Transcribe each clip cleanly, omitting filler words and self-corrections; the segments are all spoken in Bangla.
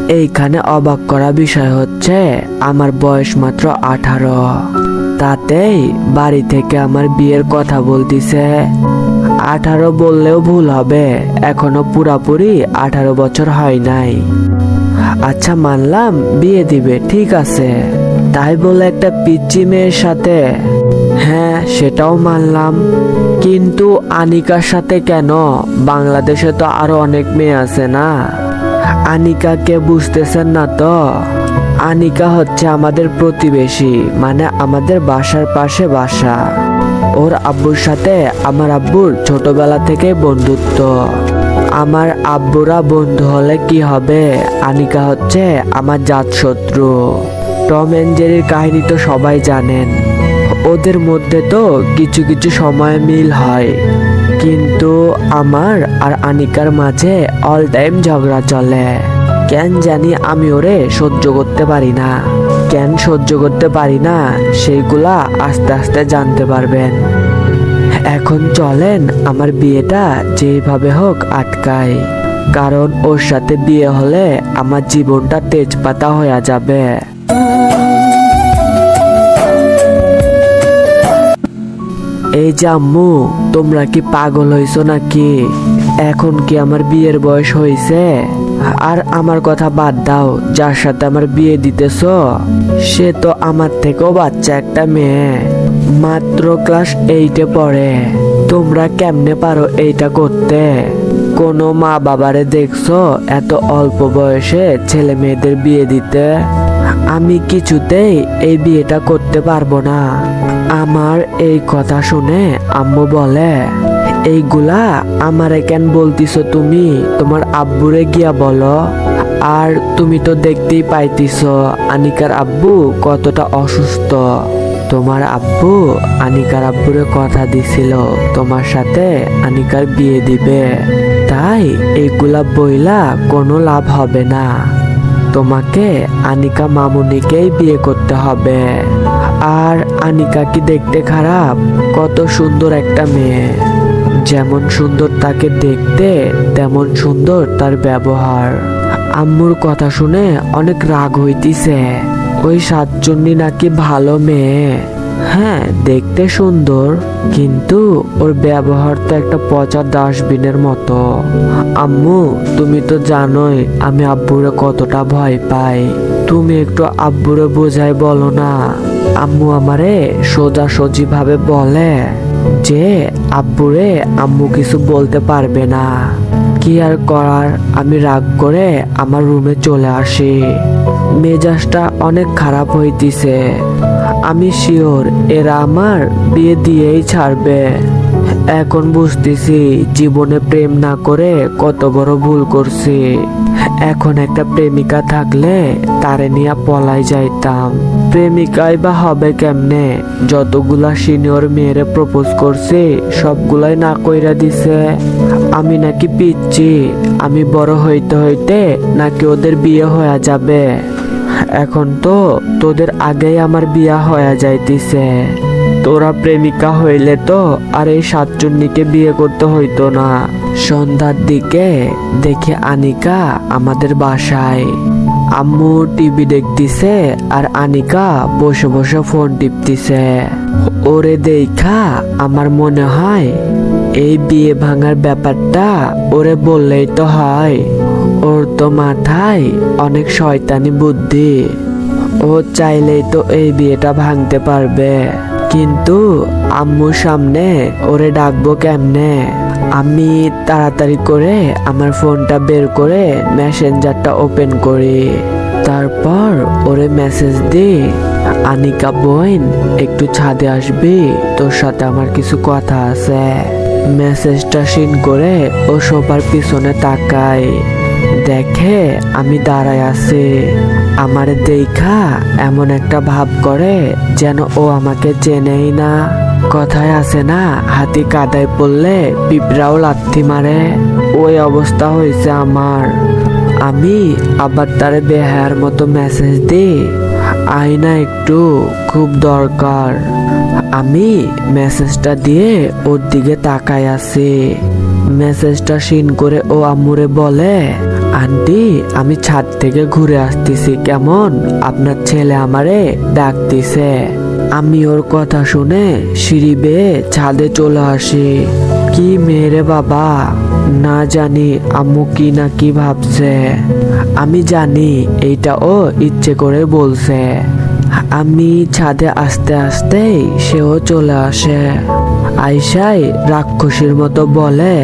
এইখানে অবাক করা বিষয় হচ্ছে আমার বয়স মাত্র 18, তাতেই বাড়ি থেকে আমার বিয়ের কথা বলতিছে। 18 বললেও ভুল হবে, এখনো পুরাপুরি 18 বছর হয় নাই। আচ্ছা মানলাম বিয়ে দিবে, ঠিক আছে, তাই বলে একটা পিচ্চি মেয়ের সাথে? হ্যাঁ সেটাও মানলাম, কিন্তু আনিকার সাথে কেন? বাংলাদেশে তো আরো অনেক মেয়ে আছে না? আনিকাকে বুঝতেছেন না তো? আনিকা হচ্ছে আমাদের প্রতিবেশী, মানে আমাদের বাসার পাশে বাসা। ওর আব্বুর সাথে আমার আব্বুর ছোটবেলা থেকে বন্ধুত্ব। আমার আব্বুরা বন্ধু হলে কি হবে, আনিকা হচ্ছে আমার জাতশত্রু। টম এন্ড জেরির কাহিনী তো সবাই জানেন, ওদের মধ্যে তো কিছু কিছু সময় মিল হয়, কিন্তু আমার আর আনিকার মাঝে অল টাইম ঝগড়া চলে। কেন জানি আমি ওরে সহ্য করতে পারি না। কেন সহ্য করতে পারি না সেইগুলা আস্তে আস্তে জানতে পারবেন। এখন চলেন আমার বিয়েটা যেভাবে হোক আটকাই, কারণ ওর সাথে বিয়ে হলে আমার জীবনটা তেজপাতা হয়ে যাবে। এই যে আম্মু, তোমরা কি পাগল হইছো নাকি? এখন কি আমার বিয়ের বয়স হয়েছে? আর আমার কথা বাদ দাও, যার সাথে আমার বিয়ে দিতেছো সে তো আমার থেকেও বাচ্চা একটা মেয়ে, মাত্র ক্লাস 8-এ পড়ে। তোমরা কেমনে পারো এইটা করতে? কোনো মা বাবারে দেখছো এত অল্প বয়সে ছেলে মেয়েদের বিয়ে দিতে? আমি কিছুতেই এই বিয়েটা করতে পারবো না। আমার এই কথা শুনে আম্মু বলে, এইগুলা আমারে কেন বলতিছো তুমি? তোমার আব্বুরে গিয়া বলো। আর তুমি তো দেখতেই পাইতিছো আনিকার আব্বু কতটা অসুস্থ। তোমার আব্বু আনিকার আব্বুরে কথা দিছিল তোমার সাথে আনিকার বিয়ে দিবে, তাই এইগুলা বইলা কোনো লাভ হবে না। তোমাকে আনিকা মামুনিকেই বিয়ে করতে হবে। আর আনিকা কি দেখতে খারাপ? কত সুন্দর একটা মেয়ে, যেমন সুন্দর তাকে দেখতে তেমন সুন্দর তার ব্যবহার। আম্মুর কথা শুনে অনেক রাগ হইতিছে। ওই সাতজনী নাকি ভালো মেয়ে। হ্যাঁ দেখতে সুন্দর, কিন্তু ওর ব্যবহার তো একটা পচা ডাস্টবিনের মতো। আম্মু তুমি তো জানোই আমি আব্বুরে কতটা ভয় পাই, তুমি একটু আব্বুরে বোঝাই বলো না। আম্মু আমারে সোজাসুজি ভাবে বলে যে আব্বুরে আম্মু কিছু বলতে পারবে না। কি আর করার, আমি রাগ করে আমার রুমে চলে আসি। মেজাজটা অনেক খারাপ হইতিছে। আমি শিওর এরা আমার বিয়ে দিয়েই ছাড়বে। এখন বুঝতেছি জীবনে প্রেম না করে কত বড় ভুল করছি। এখন একটা প্রেমিকা থাকলে তারে নিয়ে পলাই যাইতাম। প্রেমিকাই বা হবে কেমনে? যতগুলা সিনিয়র মেয়েরে প্রপোজ করছে সবগুলাই না কইরা দিছে। আমি নাকি পিচ্ছি? আমি বড় হইতে হইতে নাকি ওদের বিয়ে হয়ে যাবে? এখন তো তোদের আগেই আমার বিয়া হয়ে যাইতিছে। তোরা প্রেমিকা হইলে তো আর এই সাতজনীকে বিয়ে করতে হইতো না। সন্ধ্যার দিকে দেখে আনিকা আমাদের বাসায়। আম্মু টিভি দেখতিছে আর আনিকা বসে বসে ফোন টিপতিছে। ওরে দেখা আমার মনে হয় এই বিয়ে ভাঙার ব্যাপারটা ওরে বললেই তো হয়। ওর তো মাথায় অনেক শয়তানি বুদ্ধি, ও চাইলেই তো এই বিয়েটা ভাঙতে পারবে। কিন্তু আম্মুর সামনে ওরে ডাকবো কেমনে? আমি তাড়াতাড়ি করে আমার ফোনটা বের করে মেসেঞ্জারটা ওপেন করি। তারপর ওরে মেসেজ দিই, আনিকা বোন একটু ছাদে আসবি, তোর সাথে আমার কিছু কথা আছে। মেসেজটা সিন করে ও সোফার পিছনে তাকায়, দেখে আমি দাঁড়ায় আছি। আমার দেখা এমন একটা ভাব করে যেন ও আমাকে চেনেই না। কথায় আছে না, হাতি কাদায় পড়লে পিঁপড়াও লাথি মারে, ওই অবস্থা হয়েছে আমার। আমি আবার তারে বেহায়ার মতো মেসেজ দিই, আয়না একটু, খুব দরকার। আমি মেসেজটা দিয়ে ওর দিকে তাকায় আছি। মেসেজটা সিন করে ও আম্মুরে বলে, আন্টি, আমি ছাদ থেকে ঘুরে আসতেছি, কেমন আপনার ছেলে আমারে ডাকতেছে। আমি ওর কথা শুনে সিঁড়ি বেয়ে ছাদে চলে আসি। কি মেরে বাবা, না জানি আম্মু কি না কি ভাবছে। আমি জানি এইটা ও ইচ্ছে করে বলছে। আমি ছাদে আসতে আসতেই সেও চলে আসে। আইসাই রাক্ষসীর মতো বলে,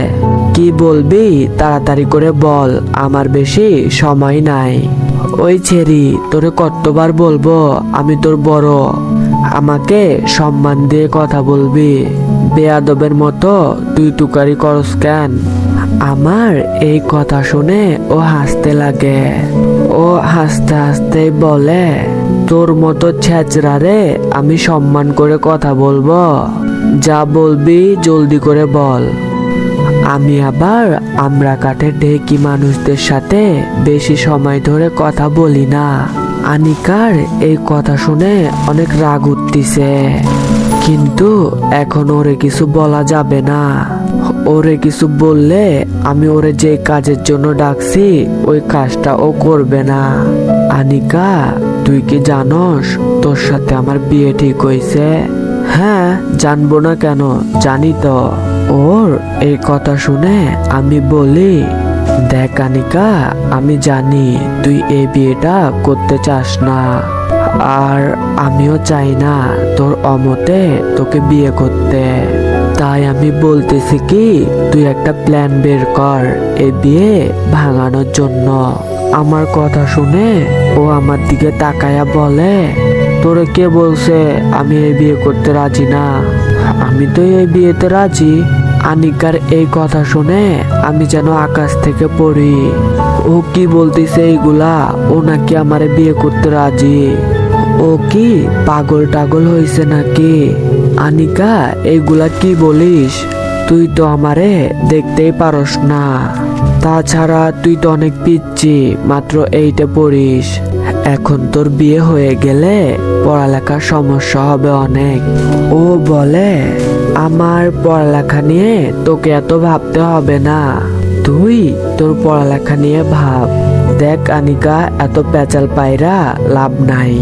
কি বলবি তাড়াতাড়ি করে বল, আমার বেশি সময় নাই। ওই ছেড়ি, তোরে কতবার বলবো আমি তোর বড়, আমাকে সম্মান দিয়ে কথা বলবি। বেয়াদবের মতো তুই তুকারি করস কেন? আমার এই কথা শুনে ও হাসতে লাগে। ও হাসতে হাসতে বলে, তোর মতো ছেচরা রে আমি সম্মান করে কথা বলবো? যা বলবি জলদি করে বল। আমি আবার আমরা কাঠের ঢেকি মানুষদের সাথে বেশি সময় ধরে কথা বলি না। আনিকার এই কথা শুনে অনেক রাগ উঠতিছে, কিন্তু এখন ওরে কিছু বলা যাবে না। ওরে কিছু বললে আমি ওরে যে কাজের জন্য ডাকছি ওই কাজটা ও করবে না। আনিকা, তুই কি জানোস তোর সাথে আমার বিয়ে ঠিক হয়েছে? হ্যাঁ, জানবো না কেন, জানি তো। ওর এই কথা শুনে আমি বলি, দেখ আনিকা, আমি জানি তুই এই বিয়েটা করতে চাস না, আর আমিও চাই না তোর অমতে তোকে বিয়ে করতে। তাই আমি বলতেছি কি, তুই একটা প্ল্যান বের কর এই বিয়ে ভাঙানোর জন্য। আমার কথা শুনে ও আমার দিকে তাকায়া বলে, তোরে কে বলছে আমি এই বিয়ে করতে রাজি না? আমি তো এই বিয়েতে রাজি। আনিকার এই কথা শুনে আমি যেন আকাশ থেকে পড়ি। ও কি বলতেছে এইগুলা? ও নাকি আমারে বিয়ে করতে রাজি? ও কি পাগল টাগল হয়েছে নাকি? আনিকা, এইগুলা কি বলিস? তুই তো আমারে দেখতেই পারস না, তাছাড়া তুই তো অনেক পিচ্ছি, মাত্র এইটা পড়িস। এখন তোর বিয়ে হয়ে গেলে পড়ালেখার সমস্যা হবে অনেক। ও বলে, আমার পড়ালেখা নিয়ে তোকে এত ভাবতে হবে না, তুই তোর পড়ালেখা নিয়ে ভাব। দেখ আনিকা, এত পেঁচাল পায়রা লাভ নাই।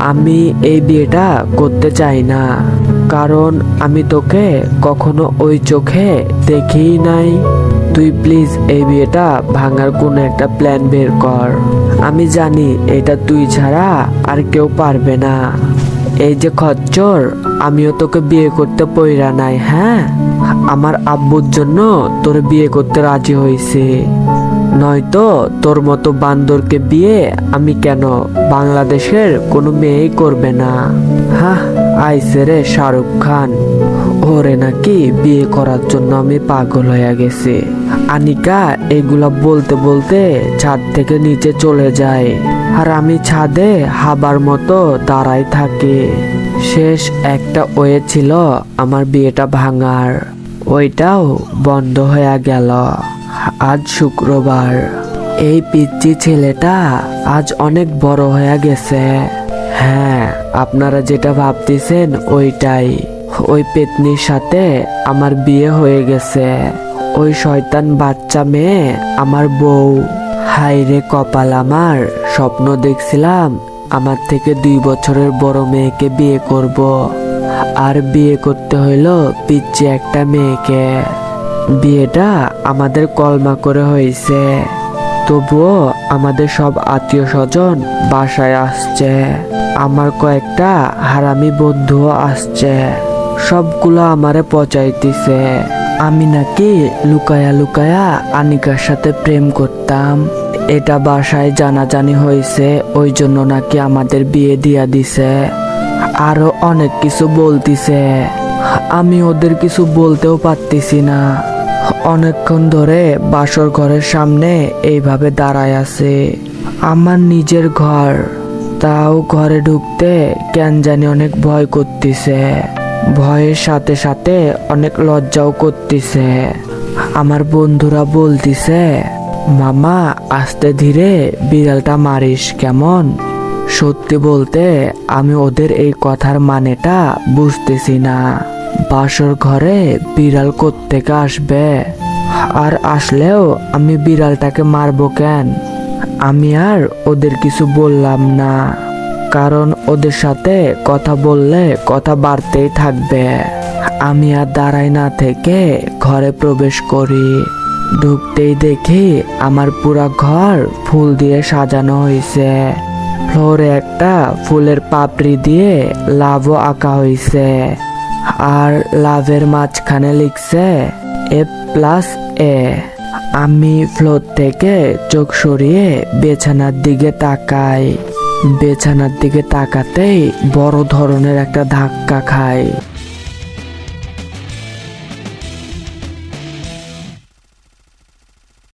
আমি এই বিয়েটা করতে চাই না, কারণ আমি তোকে কখনো ওই চোখে দেখিই নাই। তুই প্লিজ এই বিয়েটা ভাঙার কোনো একটা প্ল্যান বের কর। আমি জানি এটা তুই ছাড়া আর কেউ পারবে না। এই যে খচ্চর, আমিও তোকে বিয়ে করতে পইরা নাই। হ্যাঁ, আমার আব্বুর জন্য তোর বিয়ে করতে রাজি হয়েছে, নয়তো তোর মতো বান্দরকে বিয়ে আমি কেন বাংলাদেশের কোনো মেয়েই করবে না। হ্যাঁ, আইসে রে শাহরুখ খান, ওরে নাকি বিয়ে করার জন্য আমি পাগল হয়ে গেছি। আনিকা এগুলা বলতে বলতে ছাদ থেকে নিচে চলে যায়, আর আমি ছাদে হাবার মতো দাঁড়াই থাকি। শেষ একটা ওয়ে ছিল আমার বিয়েটা ভাঙার, ওইটাও বন্ধ হয়ে গেল। আজ শুক্রবার। এই পিচ্চি ছেলেটা আজ অনেক বড় হয়ে গেছে। হ্যাঁ, আপনারা যেটা ভাবতেছেন ওইটাই। ওই পেতনির সাথে আমার বিয়ে হয়ে গেছে। ওই শয়তান বাচ্চা মেয়ে আমার বউ। হায় রে কপাল আমার, স্বপ্ন দেখছিলাম আমার থেকে 2 বছরের বড় মেয়েকে বিয়ে করব, আর বিয়ে করতে হইলো পিচ্চি একটা মেয়েকে। বিয়েটা আমাদের কলমা করে হয়েছে, তবুও আমাদের সব আত্মীয় স্বজন বাসায় আসছে। আমার কয়েকটা হারামি বন্ধুও আসছে, সবগুলো আমারে পচাইতেছে আমি নাকি লুকায়া লুকায়া আনিকার সাথে প্রেম করতাম। এটা বাসায় জানাজানি হয়েছে, ওই জন্য নাকি আমাদের বিয়ে দিয়া দিছে। আরো অনেক কিছু বলতিছে, আমি ওদের কিছু বলতেও পারতেছি না। অনেকক্ষণ ধরে বাসর ঘরের সামনে এইভাবে দাঁড়ায় আছে। আমার নিজের ঘর, তাও ঘরে ঢুকতে কেন জানি অনেক ভয় করতেছে। ভয়ের সাথে সাথে অনেক লজ্জাও করতেছে। আমার বন্ধুরা বলতিছে, মামা আস্তে ধীরে বিড়ালটা মারিস কেমন? সত্যি বলতে আমি ওদের এই কথার মানেটা বুঝতেছি না। বাসর ঘরে বিড়াল কোত্থেকে আসবে? আর আসলেও আমি বিড়ালটাকে মারবো কেন? আমি আর ওদের কিছু বললাম না, কারণ ওদের সাথে কথা বললে কথা বাড়তেই থাকবে। আমি আর দাঁড়াই না থেকে ঘরে প্রবেশ করি। ঢুকতেই দেখি আমার পুরা ঘর ফুল দিয়ে সাজানো হয়েছে। ফ্লোরে একটা ফুলের পাপড়ি দিয়ে লাভও আঁকা হয়েছে, আর লাভের মাঝখানে লিখছে A+A। আমি ফ্লোর থেকে চোখ সরিয়ে বিছানার দিকে তাকাই। বিছানার দিকে তাকাতেই বড় ধরনের একটা ধাক্কা খাই।